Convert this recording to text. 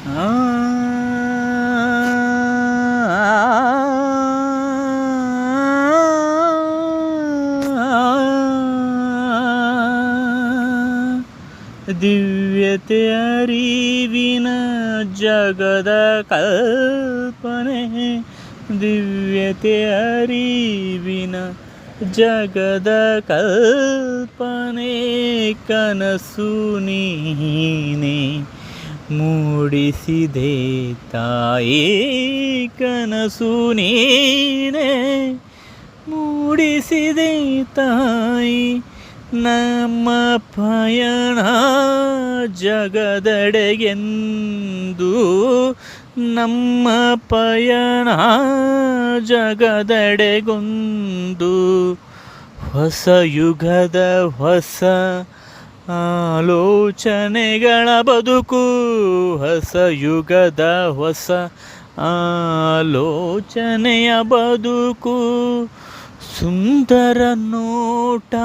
ಆ ದಿವ್ಯತೆ ಅರಿವಿನ ಜಗದ ಕಲ್ಪನೆ, ದಿವ್ಯತೆ ಅರಿವಿನ ಜಗದ ಕಲ್ಪನೆ, ಕನಸು ನೀನೆ ಮೂಡಿಸಿದೆ ತಾಯಿ, ಕನಸು ನೀನೆ ಮೂಡಿಸಿದೆ ತಾಯಿ. ನಮ್ಮ ಪಯಣ ಜಗದೆಡೆಗೆಂದು, ನಮ್ಮ ಪಯಣ ಜಗದೆಡೆಗೊಂದು, ಹೊಸ ಯುಗದ ಹೊಸ ಆಲೋಚನೆಗಳ ಬದುಕು, ಹೊಸ ಯುಗದ ಹೊಸ ಆಲೋಚನೆಯ ಬದುಕು. ಸುಂದರ ನೋಟ